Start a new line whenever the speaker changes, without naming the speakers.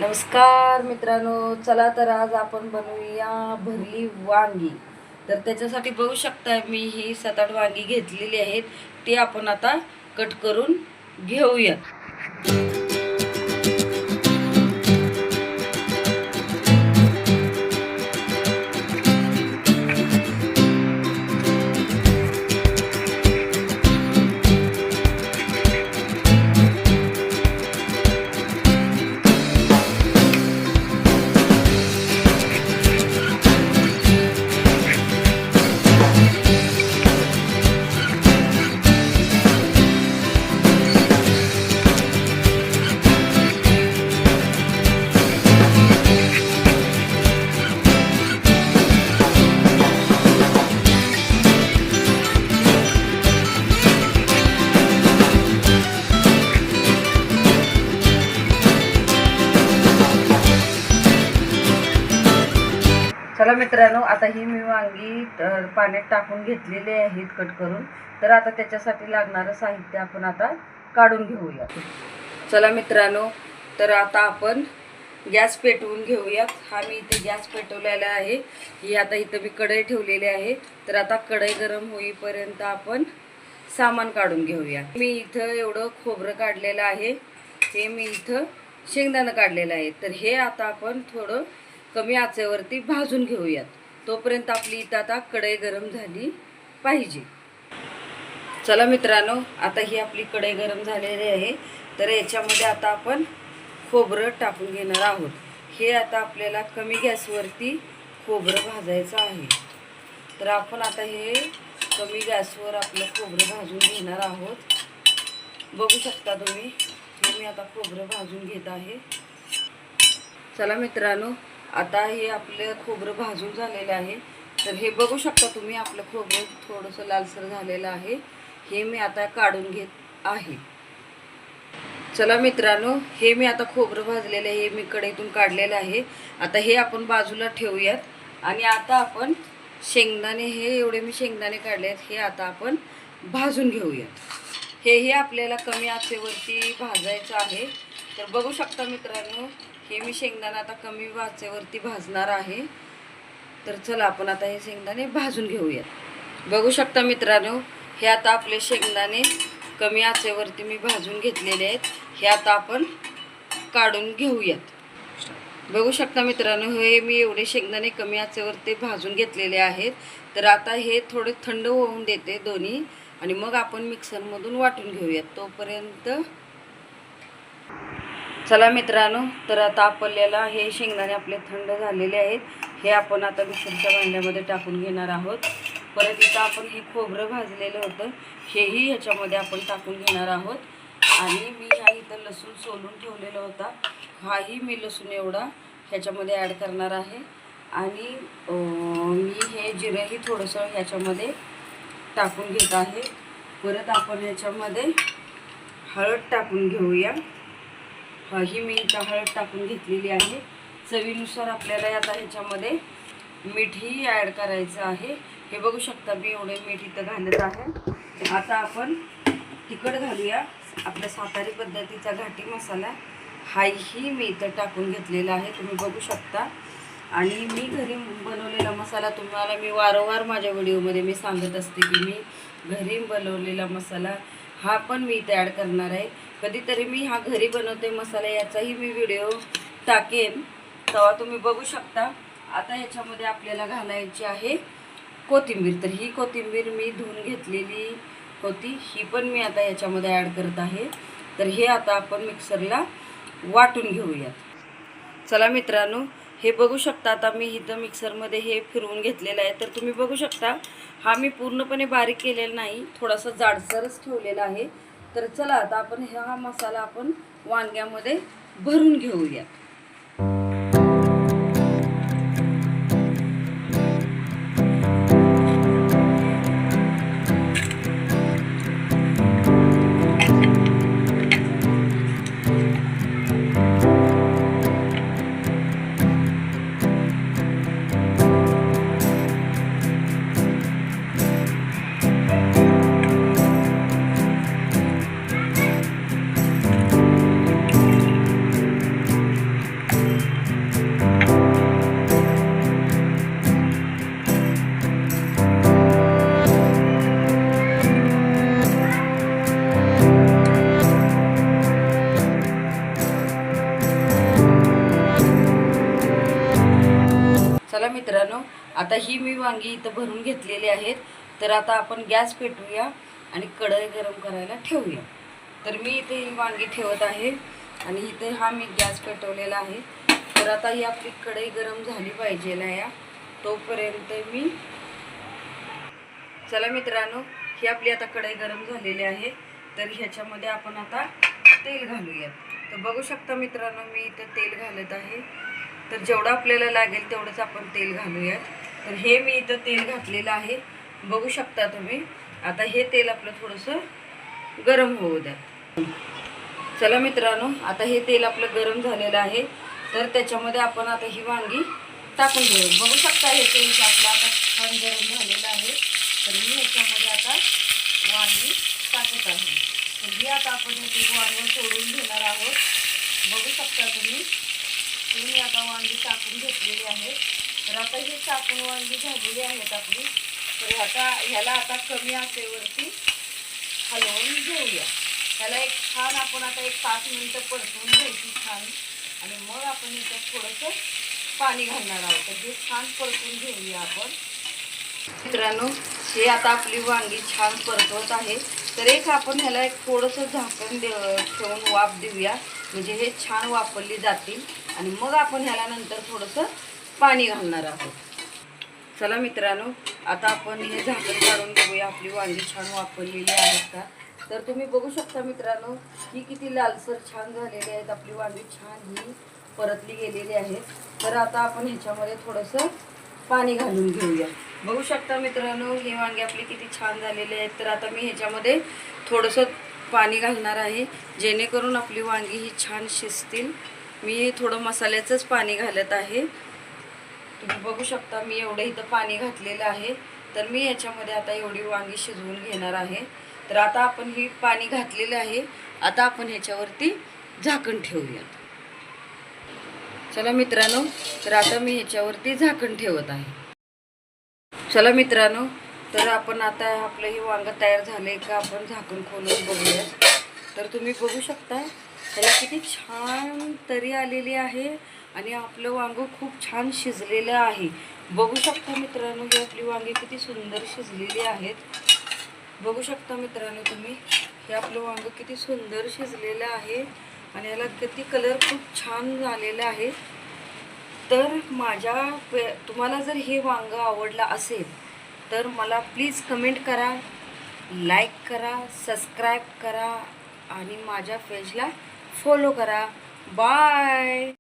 नमस्कार मित्रांनो, चला तर आज आपण बनवूया भरली वांगी. तर त्याच्यासाठी बघू शकता मी ही 7-8 वांगी घेतलेली आहेत. ती आपण आता कट करून घेऊया. चला मित्रांनो, आता ही मी वांगी पाण्यात टाकून घेतलेली आहेत कट करून. तर आता त्याच्यासाठी लागणारं साहित्य आपण आता काढून घेऊया. चला मित्रांनो, तर आता आपण गॅस पेटवून घेऊयात. हा मी इथे गॅस पेटवलेला आहे. ही आता इथं मी कढई ठेवलेली आहे. तर आता कढई गरम होईपर्यंत आपण सामान काढून घेऊया. मी इथं एवढं खोबरं काढलेलं आहे. हे मी इथं शेंगदाणं काढलेलं आहे. तर हे आता आपण थोडं कमी आचेवरती भाजून घेऊयात. तोपर्यंत आपली इथं आता कढई गरम झाली पाहिजे. चला मित्रांनो, आता ही आपली कढई गरम झालेली आहे. तर याच्यामध्ये आता आपण खोबरं टाकून घेणार आहोत. हे आता आपल्याला कमी गॅसवरती खोबरं भाजायचं आहे. तर आपण आता हे कमी गॅसवर आपलं खोबरं भाजून घेणार आहोत. बघू शकता तुम्ही, हे मी आता खोबरं भाजून घेत आहे. चला मित्रांनो, आता हे आपलं खोबरं भाजून झालेलं आहे. तर हे बघू शकता तुम्ही, आपलं खोबरं थोडंसं लालसर झालेलं आहे. हे मी आता काढून घेत आहे. चला मित्रांनो, हे मी आता खोबरं भाजलेलं आहे, हे मी कढईतून काढलेलं आहे. आता हे आपण बाजूला ठेवूयात. आणि आता आपण शेंगदाणे, हे एवढे मी शेंगदाणे काढले आहेत, हे आता आपण भाजून घेऊयात. हे आपल्याला कमी आचेवरती भाजायचं आहे. तर बघू शकता मित्रांनो, हे मी शेंगदाणे आता कमी आचेवरती भाजणार आहे. तर चला आपण आता हे शेंगदाणे भाजून घेऊयात. बघू शकता मित्रांनो, हे आता आपले शेंगदाणे कमी आचेवरती मी भाजून घेतलेले आहेत. हे आता आपण काढून घेऊयात. बघू शकता मित्रांनो, हे मी एवढे शेंगदाणे कमी आचेवरती भाजून घेतलेले आहेत. तर आता हे थोडे थंड होऊन देते दोन्ही, आणि मग आपण मिक्सरमधून वाटून घेऊयात. तोपर्यंत चला मित्रांनो, तर आता आपल्याला हे शेंगदाणे आपले थंड झालेले आहेत. हे आपण आता मिक्सरच्या भांड्यामध्ये टाकून घेणार आहोत. परत इथं आपण हे खोबरं भाजलेलं होतं, हेही ह्याच्यामध्ये आपण टाकून घेणार आहोत. आणि मी ह्या इथं लसूण सोलून ठेवलेला होता, हाही मी लसूण एवढा ह्याच्यामध्ये ॲड करणार आहे. आणि मी हे जिरंही थोडंसं ह्याच्यामध्ये टाकून घेत आहे. परत आपण ह्याच्यामध्ये हळद टाकून घेऊया. ही मी इथं हळद टाकून घेतलेली आहे. चवीनुसार आपल्याला आता ह्याच्यामध्ये मीठही ॲड करायचं आहे. हे बघू शकता मी एवढे मीठ इथं घालत आहे. आता आपण तिखट घालूया. आपल्या सातारी पद्धतीचा घाटी मसाला हाही मी इथं टाकून घेतलेला आहे, तुम्ही बघू शकता. आणि मी घरी बनवलेला मसाला तुम्हाला मी वारंवार माझ्या व्हिडिओमध्ये मी सांगत असते की मी घरी बनवलेला मसाला हा पण मी इथे ॲड करणार आहे. कधीतरी मी हा घरी बनवते मसाला, याचाही मी व्हिडिओ टाकेन, तेव्हा तुम्ही बघू शकता. आता ह्याच्यामध्ये आपल्याला घालायची आहे कोथिंबीर. तर ही कोथिंबीर मी धुवून घेतलेली होती, ही पण मी आता ह्याच्यामध्ये ॲड करत आहे. तर हे आता आपण मिक्सरला वाटून घेऊयात. चला मित्रांनो, हे बघू शकता आता मी इथं मिक्सरमध्ये हे फिरवून घेतलेलं आहे. तर तुम्ही बघू शकता, हा मी पूर्णपणे बारीक केलेला नाही, थोडासा जाडसरच ठेवलेला आहे. तर चला आता आपण हा मसाला आपण वांग्यामध्ये भरून घेऊया. चला मित्रांनो, आता ही मी वांगी इथं भरून घेतलेली आहेत. तर आता आपण गॅस पेटवूया आणि कढई गरम करायला ठेवूया. तर मी इथे ही वांगी ठेवत आहे आणि इथे हा मी गॅस पेटवलेला आहे. तर आता ही आपली कढई गरम झाली पाहिजे या तोपर्यंत मी चला मित्रांनो, ही आपली आता कढई गरम झालेली आहे. तर ह्याच्यामध्ये आपण आता तेल घालूयात. तर बघू शकता मित्रांनो, मी इथं तेल घालत आहे. तर जेवढं आपल्याला लागेल तेवढंच आपण तेल घालूयात. तर हे मी इथं तेल घातलेलं आहे, बघू शकता तुम्ही. आता हे तेल आपलं थोडंसं गरम होऊ द्या. चला मित्रांनो, आता हे तेल आपलं गरम झालेलं आहे. तर त्याच्यामध्ये आपण आता ही वांगी टाकून घेऊ. बघू शकता हे तेल आपलं आता छान गरम झालेलं आहे. तर मी ह्याच्यामध्ये आता वांगी टाकत आहे. तर ही आता आपण हे वांगी सोडून घेणार आहोत. बघू शकता तुम्ही. मी आता वांगी टाकून घेतलेली आहे. तर आता ही टाकून वांगी झालेली आहेत आपली. तर ह्याला आता कमी आचेवरती हलवून घेऊया. ह्याला एक छान आपण आता एक 5 मिनिटं परतवून घ्यायची छान. आणि मग आपण ह्याच्यात थोडंसं पाणी घालणार आहोत. तर हे छान परतून घेऊया आपण. मित्रांनो, हे आता आपली वांगी छान परतवत आहे. तर आपण ह्याला एक थोडंसं झाकण ठेवून वाफ देऊया, म्हणजे हे छान वाफरली जातील. आणि मग आपण ह्याला नंतर थोडंसं पाणी घालणार आहोत. चला मित्रांनो, आता आपण हे झाकण काढून बघूया आपली वांगी छान वाफरलेली आहेत का. तर तुम्ही बघू शकता मित्रांनो, ही किती लालसर छान झालेली आहेत. आपली वांगी छान ही परतली गेलेली आहेत. तर आता आपण ह्याच्यामध्ये थोडंसं पाणी घालून घेऊया. बघू शकता मित्रांनो, ही वांगी आपली किती छान झालेली आहेत. तर आता मी ह्याच्यामध्ये थोडंसं पाणी घालणार आहे, जेणेकरून आपली वांगी ही छान शिजतील. मी थोडं मसाल्याचंच पाणी घालत आहे. तुम्ही बघू शकता मी एवढं इथं पाणी घातलेलं आहे. तर मी ह्याच्यामध्ये आता एवढी वांगी शिजवून घेणार आहे. तर आता आपण ही पाणी घातलेलं आहे. आता आपण ह्याच्यावरती झाकण ठेवूया. चला मित्रांनो, तर आता मी ह्याच्यावरती झाकण ठेवत आहे. चला मित्रांनो, तर आपण आता आपलं हे वांगं तयार झाले का आपण झाकण खोलून बघूया. तर तुम्ही बघू शकता त्याला किती छान तरी आलेली आहे आणि आपलं वांगं खूप छान शिजलेलं आहे. बघू शकता मित्रांनो, ही आपली वांगी किती सुंदर शिजलेली आहेत. बघू शकता मित्रांनो तुम्ही, हे आपलं वांगं किती सुंदर शिजलेलं आहे आणि याला किती कलर खूप छान झालेला आहे. तर तुम्हाला जर हे वांगं आवडलं असेल तर मला प्लीज कमेंट करा, लाईक करा, सबस्क्राईब करा आणि माझ्या पेजला फॉलो करा. बाय.